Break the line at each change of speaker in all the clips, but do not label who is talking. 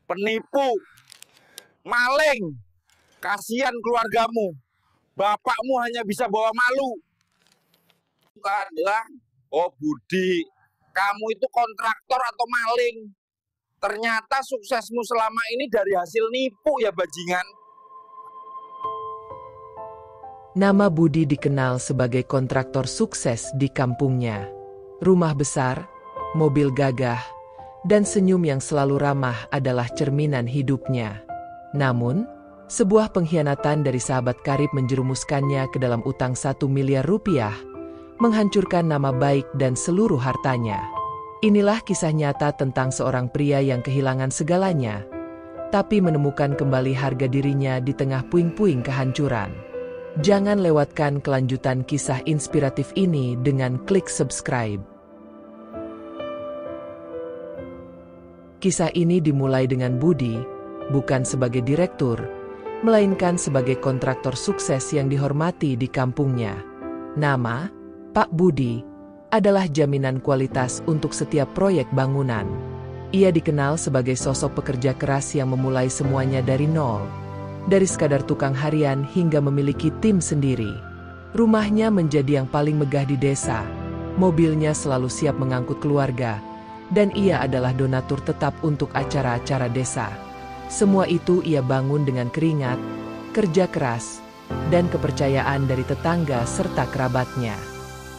penipu, maling. Kasihan keluargamu. Bapakmu hanya bisa bawa malu. Kan, ya? Oh Budi, kamu itu kontraktor atau maling? Ternyata suksesmu selama ini dari hasil nipu ya bajingan.
Nama Budi dikenal sebagai kontraktor sukses di kampungnya. Rumah besar, mobil gagah, dan senyum yang selalu ramah adalah cerminan hidupnya. Namun, sebuah pengkhianatan dari sahabat karib menjerumuskannya ke dalam utang 1 miliar rupiah, menghancurkan nama baik dan seluruh hartanya. Inilah kisah nyata tentang seorang pria yang kehilangan segalanya, tapi menemukan kembali harga dirinya di tengah puing-puing kehancuran. Jangan lewatkan kelanjutan kisah inspiratif ini dengan klik subscribe. Kisah ini dimulai dengan Budi, bukan sebagai direktur, melainkan sebagai kontraktor sukses yang dihormati di kampungnya. Nama, Pak Budi, adalah jaminan kualitas untuk setiap proyek bangunan. Ia dikenal sebagai sosok pekerja keras yang memulai semuanya dari nol. Dari sekadar tukang harian hingga memiliki tim sendiri. Rumahnya menjadi yang paling megah di desa. Mobilnya selalu siap mengangkut keluarga. Dan ia adalah donatur tetap untuk acara-acara desa. Semua itu ia bangun dengan keringat, kerja keras, dan kepercayaan dari tetangga serta kerabatnya.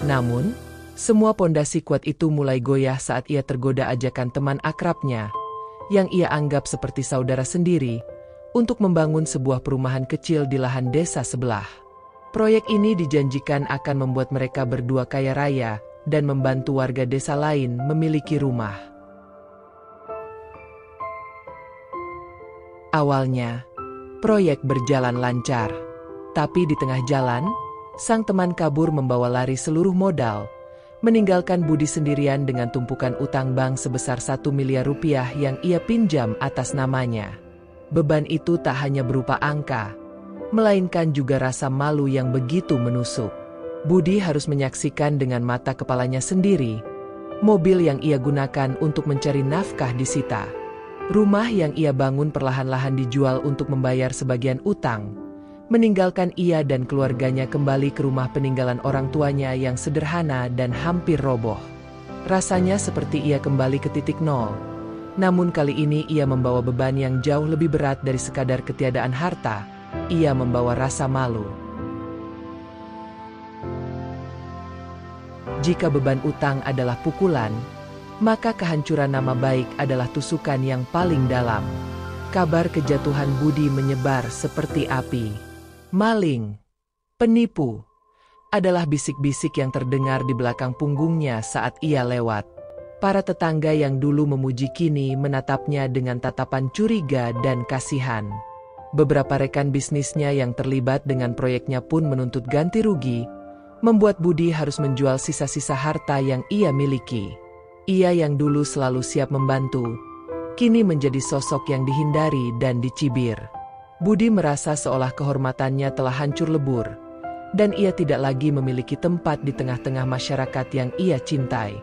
Namun, semua pondasi kuat itu mulai goyah saat ia tergoda ajakan teman akrabnya, yang ia anggap seperti saudara sendiri, untuk membangun sebuah perumahan kecil di lahan desa sebelah. Proyek ini dijanjikan akan membuat mereka berdua kaya raya dan membantu warga desa lain memiliki rumah. Awalnya, proyek berjalan lancar. Tapi di tengah jalan, sang teman kabur membawa lari seluruh modal, meninggalkan Budi sendirian dengan tumpukan utang bank sebesar 1 miliar rupiah yang ia pinjam atas namanya. Beban itu tak hanya berupa angka, melainkan juga rasa malu yang begitu menusuk. Budi harus menyaksikan dengan mata kepalanya sendiri, mobil yang ia gunakan untuk mencari nafkah disita. Rumah yang ia bangun perlahan-lahan dijual untuk membayar sebagian utang, meninggalkan ia dan keluarganya kembali ke rumah peninggalan orang tuanya yang sederhana dan hampir roboh. Rasanya seperti ia kembali ke titik nol. Namun kali ini ia membawa beban yang jauh lebih berat dari sekadar ketiadaan harta. Ia membawa rasa malu. Jika beban utang adalah pukulan, maka kehancuran nama baik adalah tusukan yang paling dalam. Kabar kejatuhan Budi menyebar seperti api. Maling, penipu, adalah bisik-bisik yang terdengar di belakang punggungnya saat ia lewat. Para tetangga yang dulu memuji kini menatapnya dengan tatapan curiga dan kasihan. Beberapa rekan bisnisnya yang terlibat dengan proyeknya pun menuntut ganti rugi, membuat Budi harus menjual sisa-sisa harta yang ia miliki. Ia yang dulu selalu siap membantu, kini menjadi sosok yang dihindari dan dicibir. Budi merasa seolah kehormatannya telah hancur lebur, dan ia tidak lagi memiliki tempat di tengah-tengah masyarakat yang ia cintai.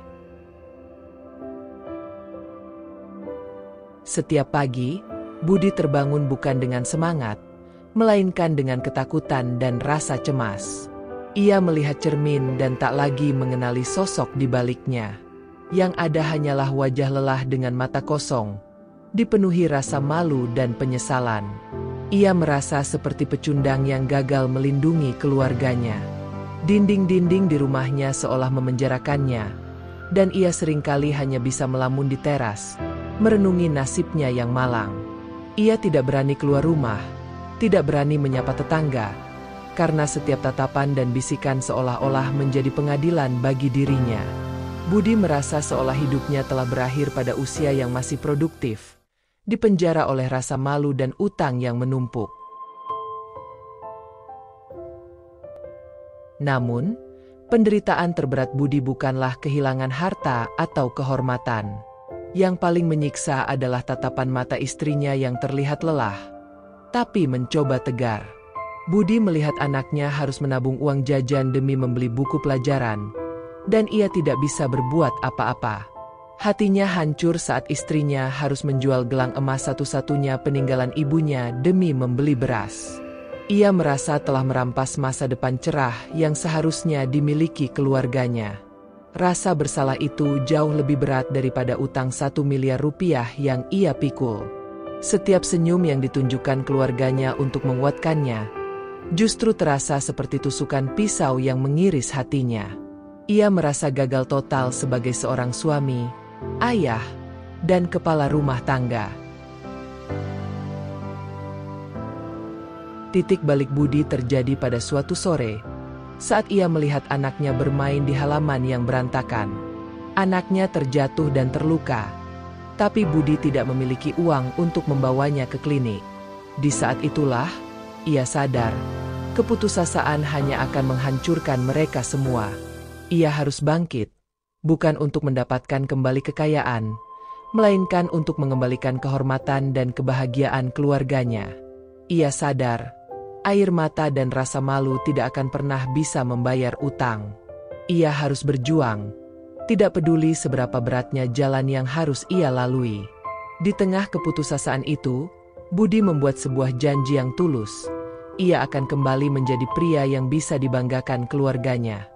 Setiap pagi, Budi terbangun bukan dengan semangat, melainkan dengan ketakutan dan rasa cemas. Ia melihat cermin dan tak lagi mengenali sosok di baliknya. Yang ada hanyalah wajah lelah dengan mata kosong, dipenuhi rasa malu dan penyesalan. Ia merasa seperti pecundang yang gagal melindungi keluarganya. Dinding-dinding di rumahnya seolah memenjarakannya, dan ia seringkali hanya bisa melamun di teras, merenungi nasibnya yang malang. Ia tidak berani keluar rumah, tidak berani menyapa tetangga, karena setiap tatapan dan bisikan seolah-olah menjadi pengadilan bagi dirinya. Budi merasa seolah hidupnya telah berakhir pada usia yang masih produktif, dipenjara oleh rasa malu dan utang yang menumpuk. Namun, penderitaan terberat Budi bukanlah kehilangan harta atau kehormatan. Yang paling menyiksa adalah tatapan mata istrinya yang terlihat lelah, tapi mencoba tegar. Budi melihat anaknya harus menabung uang jajan demi membeli buku pelajaran, dan ia tidak bisa berbuat apa-apa. Hatinya hancur saat istrinya harus menjual gelang emas satu-satunya peninggalan ibunya demi membeli beras. Ia merasa telah merampas masa depan cerah yang seharusnya dimiliki keluarganya. Rasa bersalah itu jauh lebih berat daripada utang 1 miliar rupiah yang ia pikul. Setiap senyum yang ditunjukkan keluarganya untuk menguatkannya, justru terasa seperti tusukan pisau yang mengiris hatinya. Ia merasa gagal total sebagai seorang suami, ayah, dan kepala rumah tangga. Titik balik Budi terjadi pada suatu sore, saat ia melihat anaknya bermain di halaman yang berantakan. Anaknya terjatuh dan terluka, tapi Budi tidak memiliki uang untuk membawanya ke klinik. Di saat itulah, ia sadar, keputusasaan hanya akan menghancurkan mereka semua. Ia harus bangkit, bukan untuk mendapatkan kembali kekayaan, melainkan untuk mengembalikan kehormatan dan kebahagiaan keluarganya. Ia sadar, air mata dan rasa malu tidak akan pernah bisa membayar utang. Ia harus berjuang, tidak peduli seberapa beratnya jalan yang harus ia lalui. Di tengah keputusasaan itu, Budi membuat sebuah janji yang tulus. Ia akan kembali menjadi pria yang bisa dibanggakan keluarganya.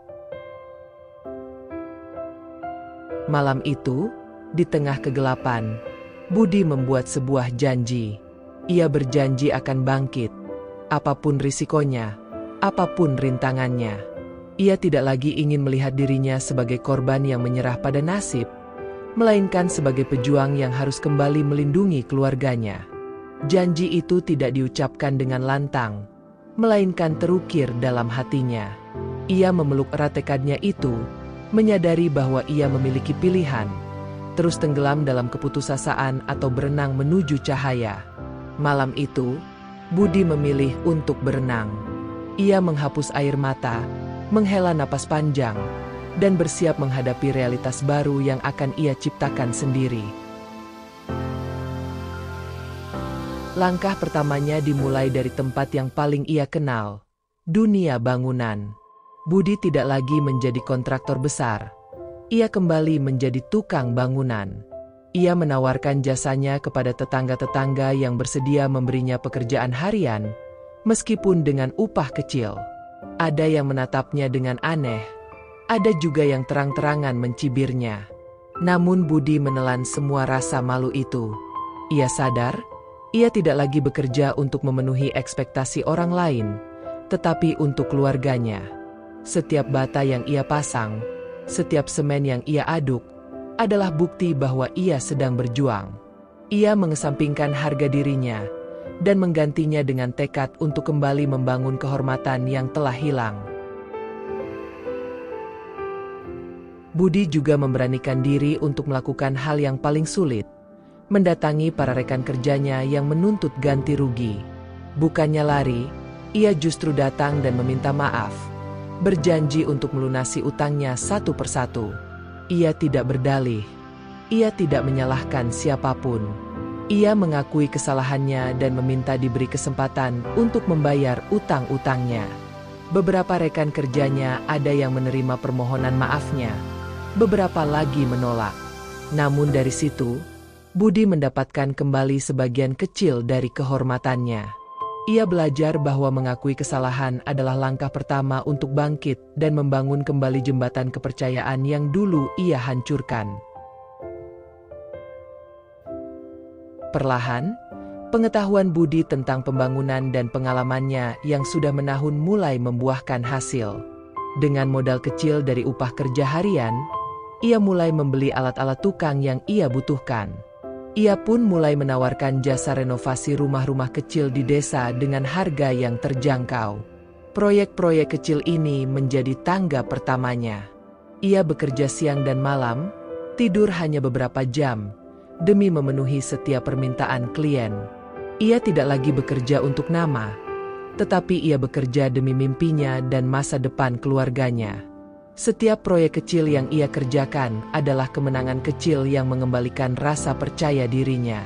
Malam itu, di tengah kegelapan, Budi membuat sebuah janji. Ia berjanji akan bangkit, apapun risikonya, apapun rintangannya. Ia tidak lagi ingin melihat dirinya sebagai korban yang menyerah pada nasib, melainkan sebagai pejuang yang harus kembali melindungi keluarganya. Janji itu tidak diucapkan dengan lantang, melainkan terukir dalam hatinya. Ia memeluk erat tekadnya itu, menyadari bahwa ia memiliki pilihan, terus tenggelam dalam keputusasaan atau berenang menuju cahaya. Malam itu, Budi memilih untuk berenang. Ia menghapus air mata, menghela napas panjang, dan bersiap menghadapi realitas baru yang akan ia ciptakan sendiri. Langkah pertamanya dimulai dari tempat yang paling ia kenal, dunia bangunan. Budi tidak lagi menjadi kontraktor besar. Ia kembali menjadi tukang bangunan. Ia menawarkan jasanya kepada tetangga-tetangga yang bersedia memberinya pekerjaan harian, meskipun dengan upah kecil. Ada yang menatapnya dengan aneh, ada juga yang terang-terangan mencibirnya. Namun Budi menelan semua rasa malu itu. Ia sadar, ia tidak lagi bekerja untuk memenuhi ekspektasi orang lain, tetapi untuk keluarganya. Setiap bata yang ia pasang, setiap semen yang ia aduk, adalah bukti bahwa ia sedang berjuang. Ia mengesampingkan harga dirinya, dan menggantinya dengan tekad untuk kembali membangun kehormatan yang telah hilang. Budi juga memberanikan diri untuk melakukan hal yang paling sulit, mendatangi para rekan kerjanya yang menuntut ganti rugi. Bukannya lari, ia justru datang dan meminta maaf, berjanji untuk melunasi utangnya satu persatu. Ia tidak berdalih, ia tidak menyalahkan siapapun. Ia mengakui kesalahannya dan meminta diberi kesempatan untuk membayar utang-utangnya. Beberapa rekan kerjanya ada yang menerima permohonan maafnya, beberapa lagi menolak. Namun dari situ, Budi mendapatkan kembali sebagian kecil dari kehormatannya. Ia belajar bahwa mengakui kesalahan adalah langkah pertama untuk bangkit dan membangun kembali jembatan kepercayaan yang dulu ia hancurkan. Perlahan, pengetahuan Budi tentang pembangunan dan pengalamannya yang sudah menahun mulai membuahkan hasil. Dengan modal kecil dari upah kerja harian, ia mulai membeli alat-alat tukang yang ia butuhkan. Ia pun mulai menawarkan jasa renovasi rumah-rumah kecil di desa dengan harga yang terjangkau. Proyek-proyek kecil ini menjadi tangga pertamanya. Ia bekerja siang dan malam, tidur hanya beberapa jam, demi memenuhi setiap permintaan klien. Ia tidak lagi bekerja untuk nama, tetapi ia bekerja demi mimpinya dan masa depan keluarganya. Setiap proyek kecil yang ia kerjakan adalah kemenangan kecil yang mengembalikan rasa percaya dirinya.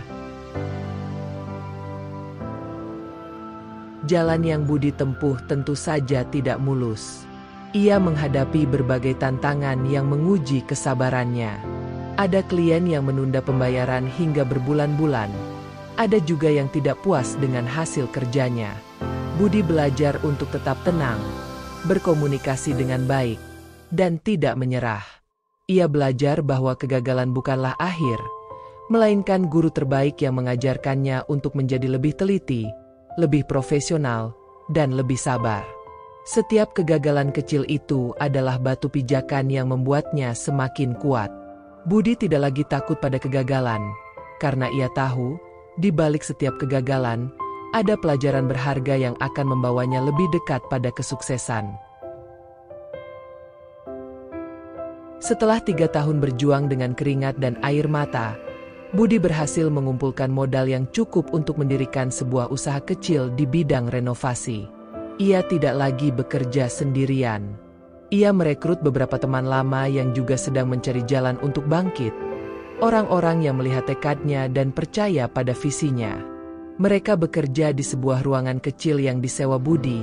Jalan yang Budi tempuh tentu saja tidak mulus. Ia menghadapi berbagai tantangan yang menguji kesabarannya. Ada klien yang menunda pembayaran hingga berbulan-bulan. Ada juga yang tidak puas dengan hasil kerjanya. Budi belajar untuk tetap tenang, berkomunikasi dengan baik, dan tidak menyerah. Ia belajar bahwa kegagalan bukanlah akhir, melainkan guru terbaik yang mengajarkannya untuk menjadi lebih teliti, lebih profesional, dan lebih sabar. Setiap kegagalan kecil itu adalah batu pijakan yang membuatnya semakin kuat. Budi tidak lagi takut pada kegagalan, karena ia tahu, di balik setiap kegagalan, ada pelajaran berharga yang akan membawanya lebih dekat pada kesuksesan. Setelah 3 tahun berjuang dengan keringat dan air mata, Budi berhasil mengumpulkan modal yang cukup untuk mendirikan sebuah usaha kecil di bidang renovasi. Ia tidak lagi bekerja sendirian. Ia merekrut beberapa teman lama yang juga sedang mencari jalan untuk bangkit. Orang-orang yang melihat tekadnya dan percaya pada visinya. Mereka bekerja di sebuah ruangan kecil yang disewa Budi,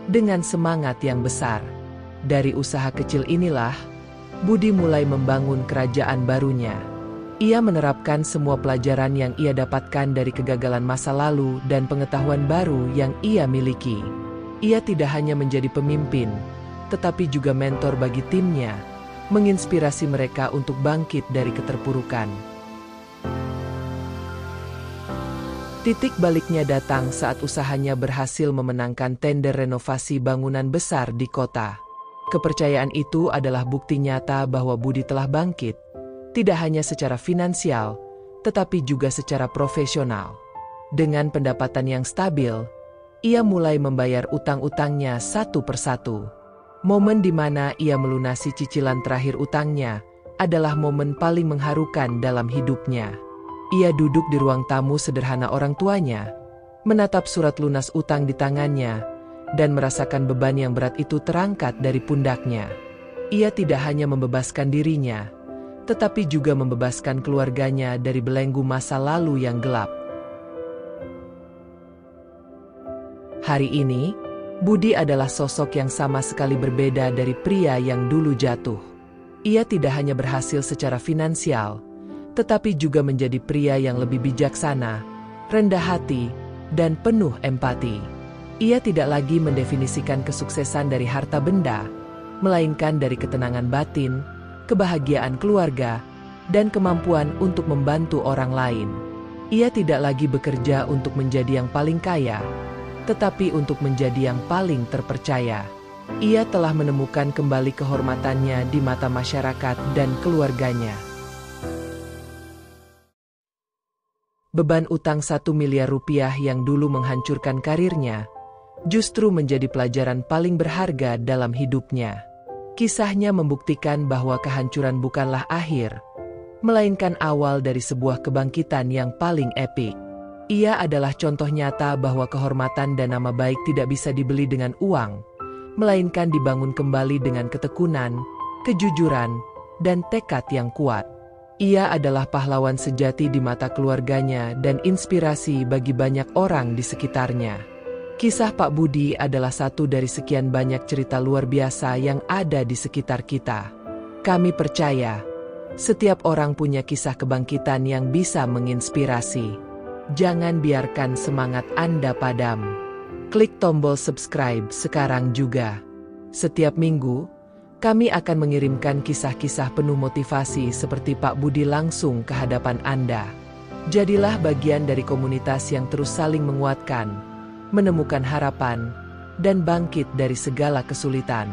dengan semangat yang besar. Dari usaha kecil inilah, Budi mulai membangun kerajaan barunya. Ia menerapkan semua pelajaran yang ia dapatkan dari kegagalan masa lalu dan pengetahuan baru yang ia miliki. Ia tidak hanya menjadi pemimpin, tetapi juga mentor bagi timnya, menginspirasi mereka untuk bangkit dari keterpurukan. Titik baliknya datang saat usahanya berhasil memenangkan tender renovasi bangunan besar di kota. Kepercayaan itu adalah bukti nyata bahwa Budi telah bangkit, tidak hanya secara finansial, tetapi juga secara profesional. Dengan pendapatan yang stabil, ia mulai membayar utang-utangnya satu persatu. Momen di mana ia melunasi cicilan terakhir utangnya adalah momen paling mengharukan dalam hidupnya. Ia duduk di ruang tamu sederhana orang tuanya, menatap surat lunas utang di tangannya, dan merasakan beban yang berat itu terangkat dari pundaknya. Ia tidak hanya membebaskan dirinya, tetapi juga membebaskan keluarganya dari belenggu masa lalu yang gelap. Hari ini, Budi adalah sosok yang sama sekali berbeda dari pria yang dulu jatuh. Ia tidak hanya berhasil secara finansial, tetapi juga menjadi pria yang lebih bijaksana, rendah hati, dan penuh empati. Ia tidak lagi mendefinisikan kesuksesan dari harta benda, melainkan dari ketenangan batin, kebahagiaan keluarga, dan kemampuan untuk membantu orang lain. Ia tidak lagi bekerja untuk menjadi yang paling kaya, tetapi untuk menjadi yang paling terpercaya. Ia telah menemukan kembali kehormatannya di mata masyarakat dan keluarganya. Beban utang 1 miliar rupiah yang dulu menghancurkan karirnya, justru menjadi pelajaran paling berharga dalam hidupnya. Kisahnya membuktikan bahwa kehancuran bukanlah akhir, melainkan awal dari sebuah kebangkitan yang paling epik. Ia adalah contoh nyata bahwa kehormatan dan nama baik tidak bisa dibeli dengan uang, melainkan dibangun kembali dengan ketekunan, kejujuran, dan tekad yang kuat. Ia adalah pahlawan sejati di mata keluarganya dan inspirasi bagi banyak orang di sekitarnya. Kisah Pak Budi adalah satu dari sekian banyak cerita luar biasa yang ada di sekitar kita. Kami percaya, setiap orang punya kisah kebangkitan yang bisa menginspirasi. Jangan biarkan semangat Anda padam. Klik tombol subscribe sekarang juga. Setiap minggu, kami akan mengirimkan kisah-kisah penuh motivasi seperti Pak Budi langsung ke hadapan Anda. Jadilah bagian dari komunitas yang terus saling menguatkan, menemukan harapan, dan bangkit dari segala kesulitan.